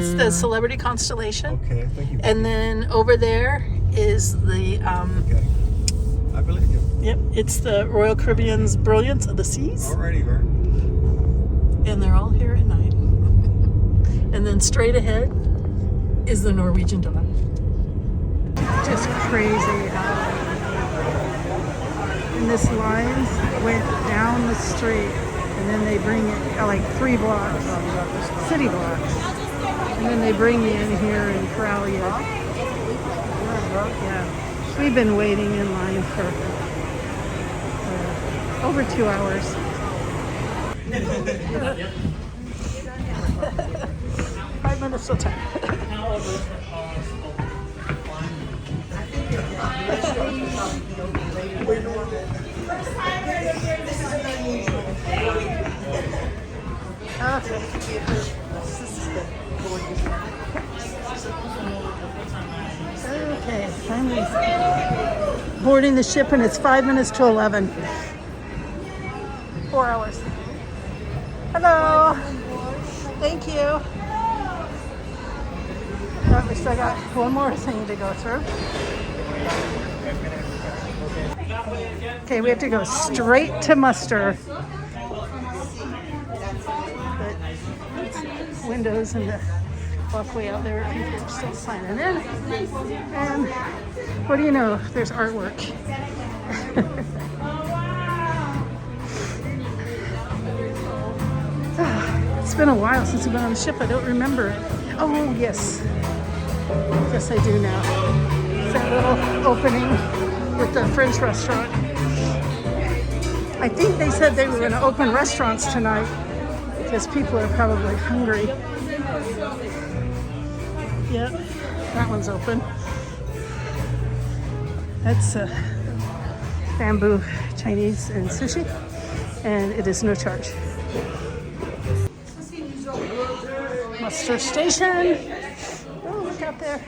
That's the Celebrity Constellation. Okay, thank you. And then over there is the Okay. I believe you. yep, it's the Royal Caribbean's Brilliance of the Seas. Alrighty, Vern. And they're all here at night. And then straight ahead is the Norwegian Dawn. Just crazy how and this line went down the street and then they bring it like 3 blocks, city blocks, and then they bring you in here and corral you. Yeah, we've been waiting in line for over 2 hours. 5 minutes till time. Okay, finally boarding the ship, and it's 5 minutes to 11. 4 hours. Hello. Thank you. Oh, we still got one more thing to go through. Okay, we have to go straight to muster. But windows and the walkway out there, people are still signing in. And what do you know? There's artwork. It's been a while since I've been on the ship. I don't remember. Oh, yes. Yes, I do now. It's that little opening with the French restaurant. I think they said they were going to open restaurants tonight because people are probably hungry. Yep, that one's open. That's bamboo Chinese and sushi, and it is no charge. Muster station. Oh, look out there.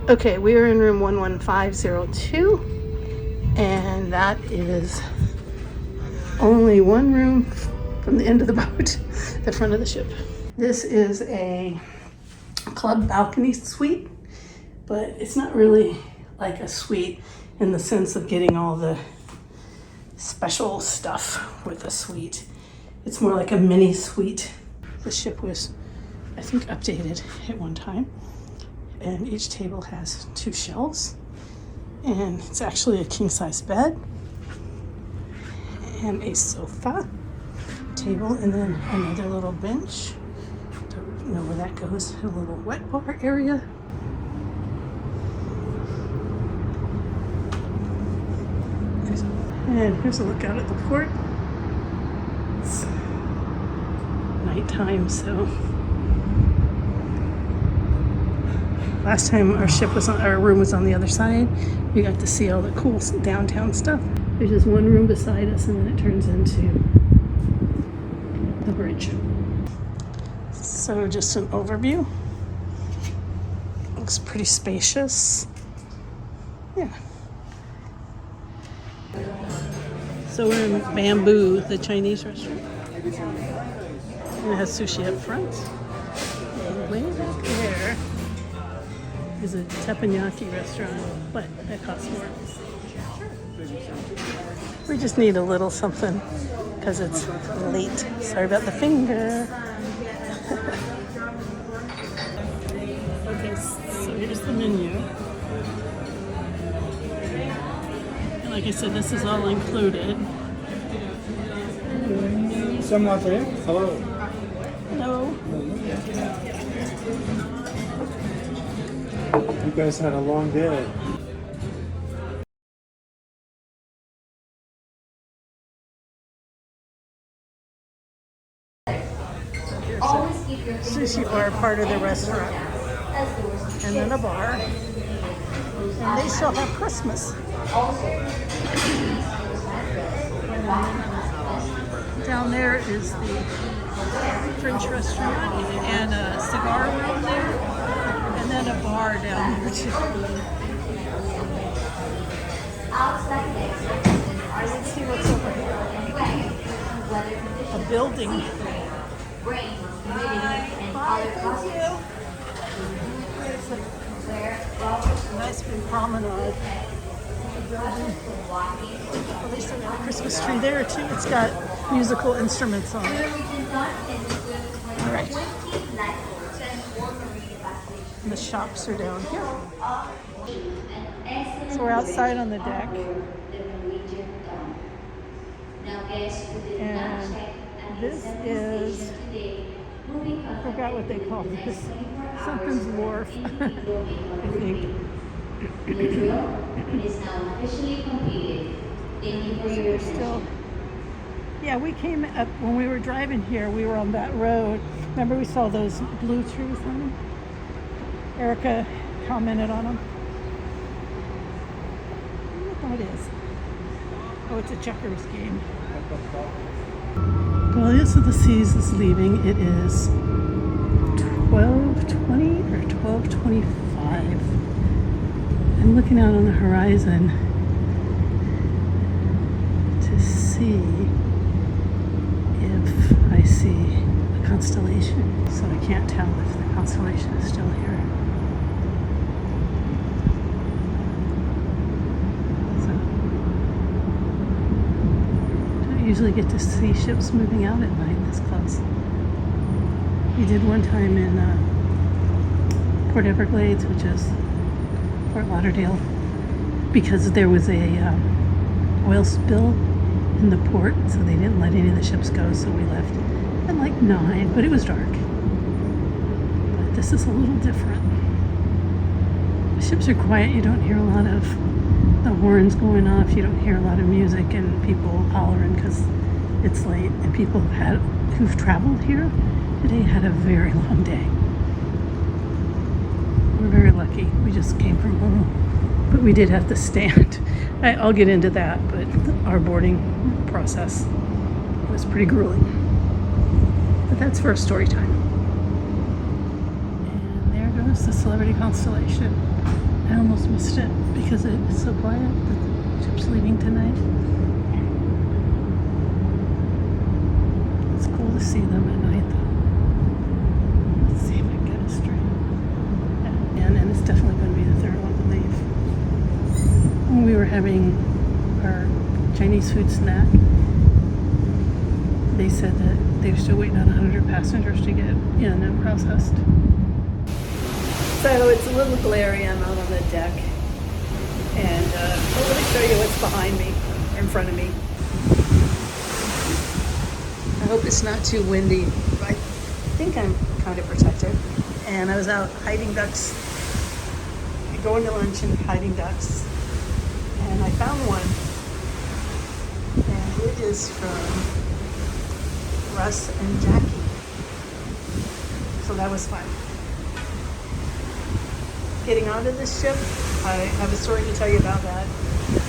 Okay, we are in room 11502, and that is only one room from the end of the boat, the front of the ship. This is a club balcony suite, but it's not really like a suite in the sense of getting all the special stuff with a suite. It's more like a mini suite. The ship was, I think, updated at one time, and each table has 2 shelves, and it's actually a king-size bed and a sofa table, and then another little bench. Don't know where that goes. A little wet bar area. And here's a look out at the port. It's nighttime, so last time our room was on the other side. We got to see all the cool downtown stuff. There's just one room beside us, and then it turns into the bridge. So just an overview. Looks pretty spacious. Yeah. So we're in Bamboo, the Chinese restaurant. And it has sushi up front. And way back there is a teppanyaki restaurant, but it costs more. We just need a little something because it's late. Sorry about the finger. Okay, so here's the menu. And like I said, this is all included. Someone for you? Hello. Hello. You guys had a long day. Sushi bar part of the restaurant, and then a bar, and they still have Christmas. Down there is the French restaurant and a cigar room there, and then a bar down there too. Let's see what's over here. A building. brain, humidity, and other processes. Nice big promenade. At least they got a Christmas tree there too. It's got musical instruments on it. All right. And the shops are down here. So we're outside on the deck. And this is, I forgot what they call this. Something's wharf, I think. The drill is now officially completed. Thank you for your attention. Yeah, we came up when we were driving here. We were on that road. Remember, we saw those blue trees on them. Erica commented on them. What that is? Oh, it's a checkers game. Brilliance of the Seas is leaving. It is 12:20 or 12:25. I'm looking out on the horizon to see if I see a constellation. So I can't tell if the constellation is still here. So don't usually get to see ships moving out at night this close. We did one time in Port Everglades, which is Fort Lauderdale, because there was a oil spill in the port, so they didn't let any of the ships go, so we left at like 9, but it was dark. But this is a little different. The ships are quiet. You don't hear a lot of the horns going off. You don't hear a lot of music and people hollering because it's late. And people who've traveled here today had a very long day. We're very lucky. We just came from home, but we did have to stand. I'll get into that, but our boarding process was pretty grueling. But that's for a story time. And there goes the Celebrity Constellation. I almost missed it because it's so quiet that the ship's leaving tonight. It's cool to see them at night, though. Let's see if I can get it straight. And it's definitely going to be the third one to leave. When we were having our Chinese food snack, they said that they were still waiting on 100 passengers to get in and processed. So it's a little glary. I'm out on the deck, and let me show you what's behind me, or in front of me. I hope it's not too windy. I think I'm kind of protected. And I was out hiding ducks, going to lunch and hiding ducks, and I found one, and it is from Russ and Jackie. So that was fun. Getting onto this ship, I have a story to tell you about that.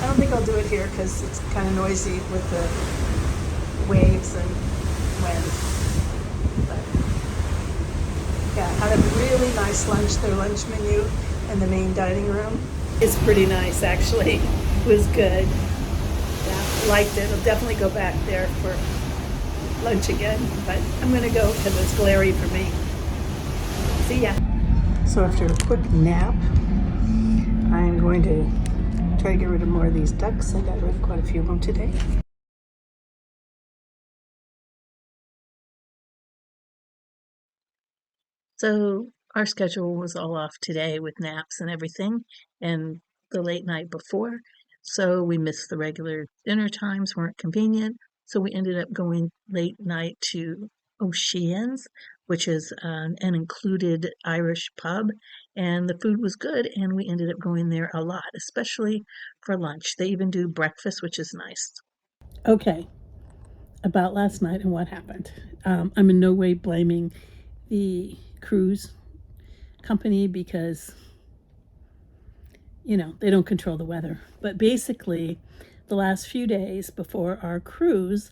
I don't think I'll do it here because it's kind of noisy with the waves and wind. But yeah, I had a really nice lunch. Their lunch menu in the main dining room is pretty nice, actually. It was good. Yeah, liked it. I'll definitely go back there for lunch again, but I'm going to go because it's glary for me. See ya. So after a quick nap, I'm going to try to get rid of more of these ducks. I got rid of quite a few of them today. So our schedule was all off today with naps and everything, and the late night before. So we missed the regular dinner times, weren't convenient. So we ended up going late night to Oceans, which is an included Irish pub, and the food was good, and we ended up going there a lot, especially for lunch. They even do breakfast, which is nice. Okay, about last night and what happened. I'm in no way blaming the cruise company because, you know, they don't control the weather. But basically, the last few days before our cruise,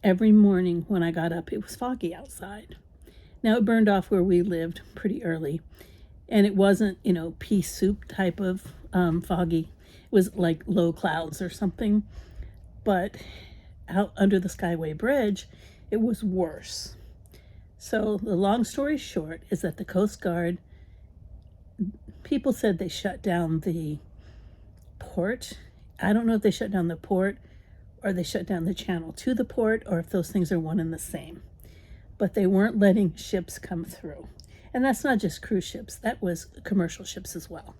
every morning when I got up, it was foggy outside. Now, it burned off where we lived pretty early, and it wasn't, you know, pea soup type of foggy. It was like low clouds or something. But out under the Skyway Bridge, it was worse. So the long story short is that the Coast Guard, people said they shut down the port. I don't know if they shut down the port or they shut down the channel to the port, or if those things are one and the same. But they weren't letting ships come through. And that's not just cruise ships, that was commercial ships as well.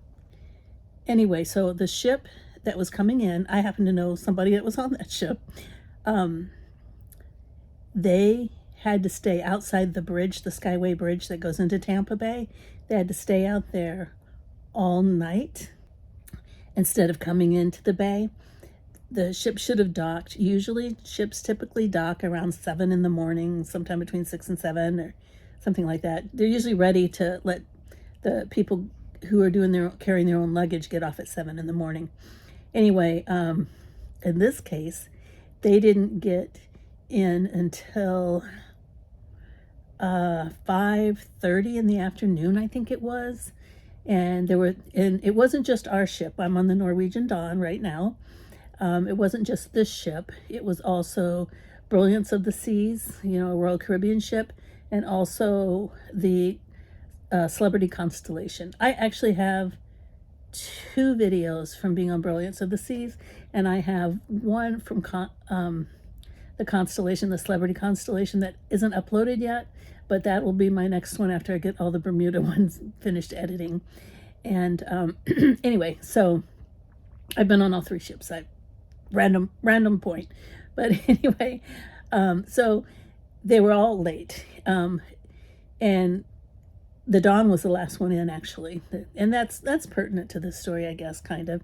Anyway, so the ship that was coming in, I happen to know somebody that was on that ship. They had to stay outside the bridge, the Skyway Bridge that goes into Tampa Bay. They had to stay out there all night instead of coming into the bay. The ship should have docked. Usually ships typically dock around 7 in the morning, sometime between 6 and 7 or something like that. They're usually ready to let the people who are carrying their own luggage get off at 7 in the morning. Anyway, in this case, they didn't get in until 5:30 in the afternoon, I think it was. And it wasn't just our ship. I'm on the Norwegian Dawn right now. It wasn't just this ship. It was also Brilliance of the Seas, a Royal Caribbean ship, and also the Celebrity Constellation. I actually have 2 videos from being on Brilliance of the Seas, and I have one from the Constellation, the Celebrity Constellation, that isn't uploaded yet, but that will be my next one after I get all the Bermuda ones finished editing. And anyway, so I've been on all 3 ships. Random point, but anyway, so they were all late, and the Dawn was the last one in, actually, and that's pertinent to this story, I guess, kind of.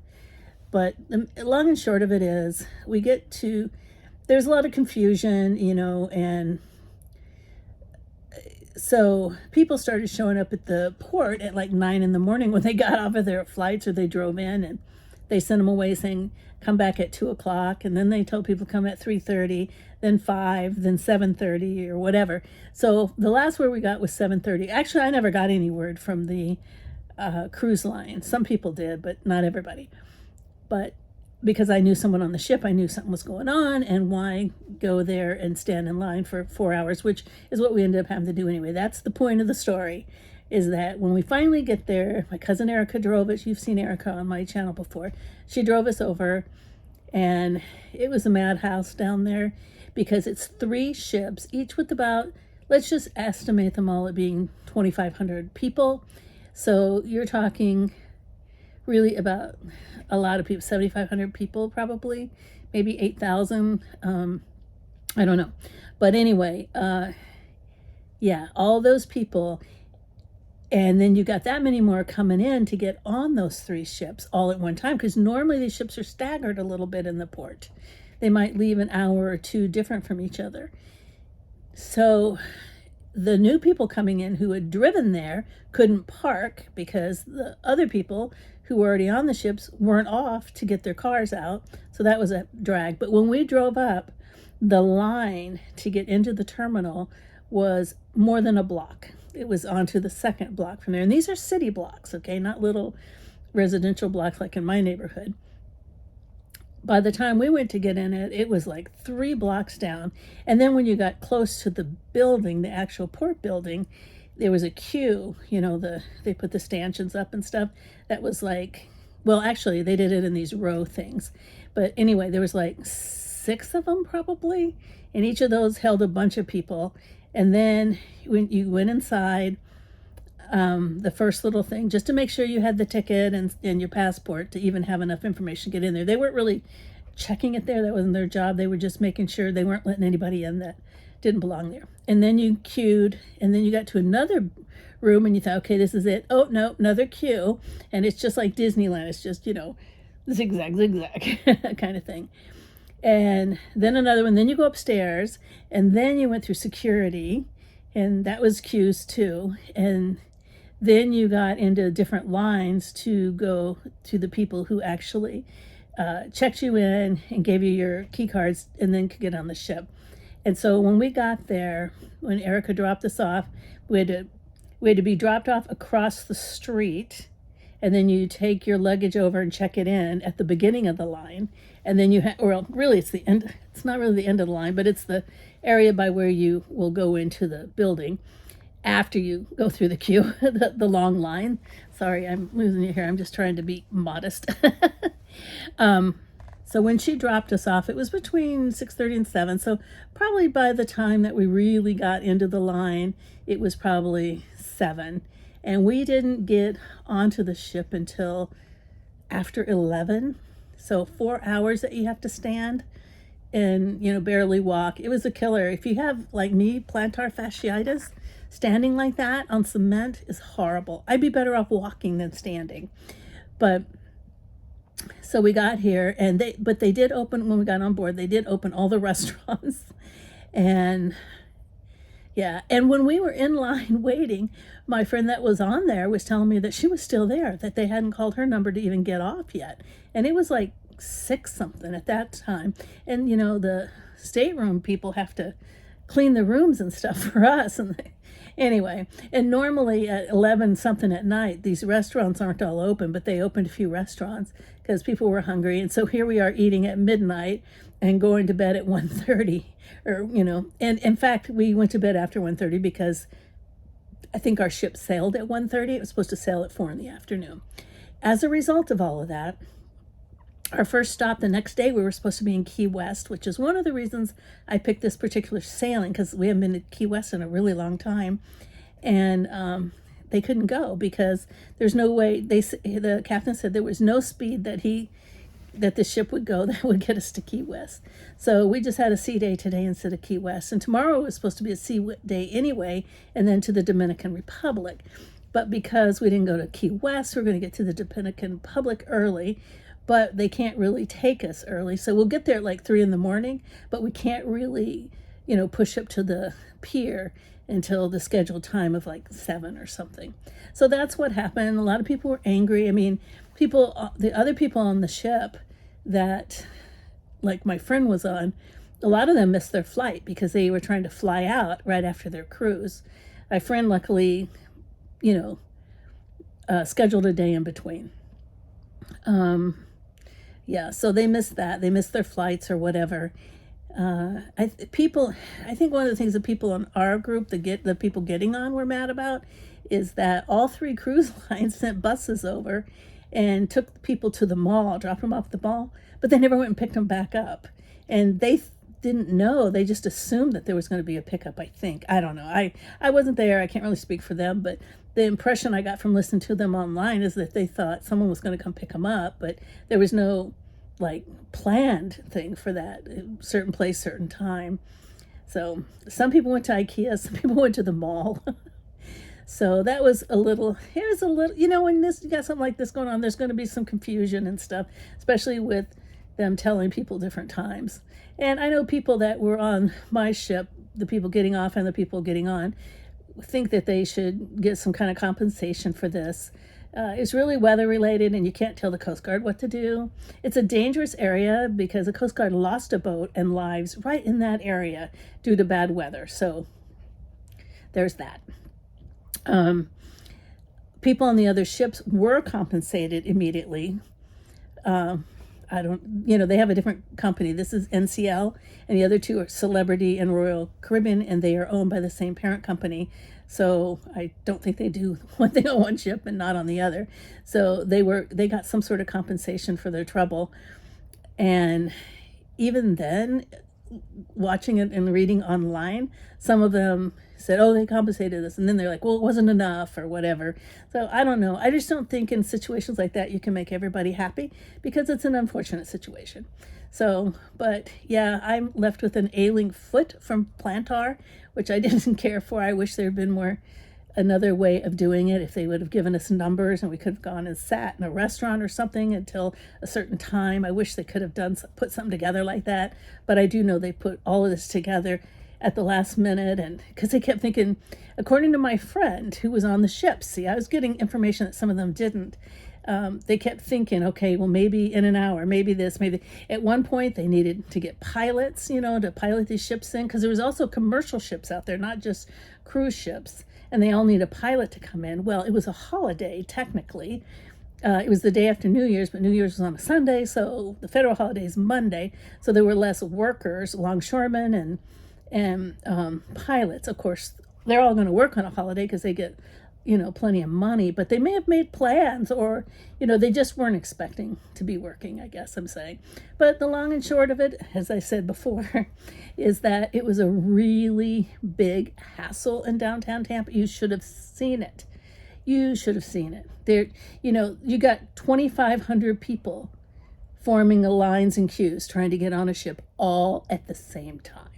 But the long and short of it is, there's a lot of confusion, and so people started showing up at the port at like 9 in the morning when they got off of their flights or they drove in, and they sent them away saying, come back at 2 o'clock. And then they told people come at 3:30, then 5, then 7:30 or whatever. So the last word we got was 7:30. Actually, I never got any word from the cruise line. Some people did, but not everybody. But because I knew someone on the ship, I knew something was going on, and why go there and stand in line for 4 hours, which is what we ended up having to do anyway. That's the point of the story, is that when we finally get there, my cousin Erica drove us. You've seen Erica on my channel before. She drove us over, and it was a madhouse down there because it's 3 ships, each with about, let's just estimate them all at being 2,500 people. So you're talking really about a lot of people, 7,500 people probably, maybe 8,000. I don't know. But anyway, yeah, all those people. And then you got that many more coming in to get on those 3 ships all at one time, because normally these ships are staggered a little bit in the port. They might leave an hour or 2 different from each other. So the new people coming in who had driven there couldn't park because the other people who were already on the ships weren't off to get their cars out. So that was a drag. But when we drove up, the line to get into the terminal was more than a block. It was onto the second block from there. And these are city blocks, okay? Not little residential blocks like in my neighborhood. By the time we went to get in it, it was like 3 blocks down. And then when you got close to the building, the actual port building, there was a queue, they put the stanchions up and stuff. That was like, well, actually they did it in these row things. But anyway, there was like 6 of them probably. And each of those held a bunch of people. And then when you went inside, the first little thing, just to make sure you had the ticket and your passport to even have enough information to get in there. They weren't really checking it there. That wasn't their job. They were just making sure they weren't letting anybody in that didn't belong there. And then you queued, and then you got to another room and you thought, okay, this is it. Oh, no, another queue. And it's just like Disneyland. It's just, zigzag kind of thing. And then another one. Then you go upstairs, and then you went through security, and that was queues too. And then you got into different lines to go to the people who actually checked you in and gave you your key cards and then could get on the ship. And so when we got there, when Erica dropped us off, we had to be dropped off across the street and then you take your luggage over and check it in at the beginning of the line, and then well, really it's the end. It's not really the end of the line, but it's the area by where you will go into the building after you go through the queue, the long line. Sorry, I'm losing you here. I'm just trying to be modest. So when she dropped us off, it was between 6:30 and 7. So probably by the time that we really got into the line, it was probably 7. And we didn't get onto the ship until after 11. So 4 hours that you have to stand and, barely walk. It was a killer. If you have, like me, plantar fasciitis, standing like that on cement is horrible. I'd be better off walking than standing. But so we got here, and they did open, when we got on board, they did open all the restaurants. And yeah, and when we were in line waiting, my friend that was on there was telling me that she was still there, that they hadn't called her number to even get off yet. And it was like 6 something at that time. And the stateroom people have to clean the rooms and stuff for us. And anyway, and normally at 11 something at night, these restaurants aren't all open, but they opened a few restaurants because people were hungry. And so here we are eating at midnight and going to bed at 1:30, and in fact, we went to bed after 1:30 because I think our ship sailed at 1:30. It was supposed to sail at 4 in the afternoon. As a result of all of that, our first stop the next day, we were supposed to be in Key West, which is one of the reasons I picked this particular sailing, because we haven't been to Key West in a really long time. And they couldn't go because there's no way, the captain said there was no speed that the ship would go that would get us to Key West. So we just had a sea day today instead of Key West. And tomorrow was supposed to be a sea day anyway, and then to the Dominican Republic. But because we didn't go to Key West, we're going to get to the Dominican Republic early. But they can't really take us early. So we'll get there at like 3 in the morning, but we can't really, push up to the pier until the scheduled time of like 7 or something. So that's what happened. A lot of people were angry. I mean, the other people on the ship that, like my friend was on, a lot of them missed their flight because they were trying to fly out right after their cruise. My friend luckily, scheduled a day in between. Yeah, so they missed that. They missed their flights or whatever. I think one of the things that people in our group, the people getting on, were mad about is that all 3 cruise lines sent buses over and took people to the mall, dropped them off at the mall, but they never went and picked them back up. And they didn't know. They just assumed that there was going to be a pickup, I think. I don't know. I wasn't there. I can't really speak for them, but the impression I got from listening to them online is that they thought someone was going to come pick them up, but there was no planned thing for that certain place, certain time. So some people went to IKEA, some people went to the mall. So that was it was a little, when you got something like this going on, there's going to be some confusion and stuff, especially with them telling people different times. And I know people that were on my ship, the people getting off and the people getting on, think that they should get some kind of compensation for this. It's really weather related, and you can't tell the Coast Guard what to do. It's a dangerous area because the Coast Guard lost a boat and lives right in that area due to bad weather. So there's that. People on the other ships were compensated immediately. They have a different company. This is NCL, and the other 2 are Celebrity and Royal Caribbean, and they are owned by the same parent company. So I don't think they do one thing on one ship and not on the other. So they got some sort of compensation for their trouble. And even then, watching it and reading online, some of them said, oh, they compensated us. And then they're like, well, it wasn't enough or whatever. So I don't know. I just don't think in situations like that you can make everybody happy because it's an unfortunate situation. So, but yeah, I'm left with an ailing foot from plantar, which I didn't care for. I wish there had been another way of doing it. If they would have given us numbers and we could have gone and sat in a restaurant or something until a certain time. I wish they could have put something together like that. But I do know they put all of this together at the last minute, and because they kept thinking, according to my friend who was on the ship, see, I was getting information that some of them didn't. They kept thinking, okay, well, maybe in an hour, maybe this, maybe. At one point, they needed to get pilots, to pilot these ships in, because there was also commercial ships out there, not just cruise ships, and they all need a pilot to come in. Well, it was a holiday, technically, it was the day after New Year's, but New Year's was on a Sunday, so the federal holiday is Monday. So there were less workers, longshoremen and pilots. Of course, they're all going to work on a holiday because they get, plenty of money. But they may have made plans, or they just weren't expecting to be working, I guess I'm saying. But the long and short of it, as I said before, is that it was a really big hassle in downtown Tampa. You should have seen it. You should have seen it. There, you got 2,500 people forming the lines and queues trying to get on a ship all at the same time.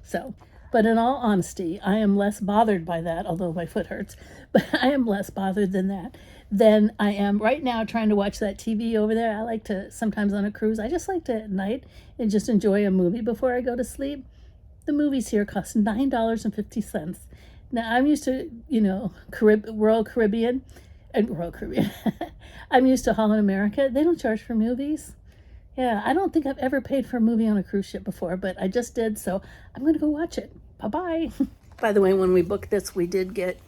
So, but in all honesty, I am less bothered by that, although my foot hurts, but I am less bothered than I am right now trying to watch that TV over there. I like to, sometimes on a cruise, I just like to at night and just enjoy a movie before I go to sleep. The movies here cost $9.50. Now, I'm used to, Royal Caribbean. I'm used to Holland America. They don't charge for movies. Yeah, I don't think I've ever paid for a movie on a cruise ship before, but I just did, so I'm going to go watch it. Bye-bye. By the way, when we booked this, we did get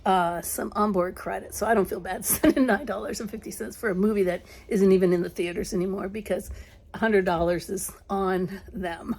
some onboard credit, so I don't feel bad spending $9.50 for a movie that isn't even in the theaters anymore, because $100 is on them.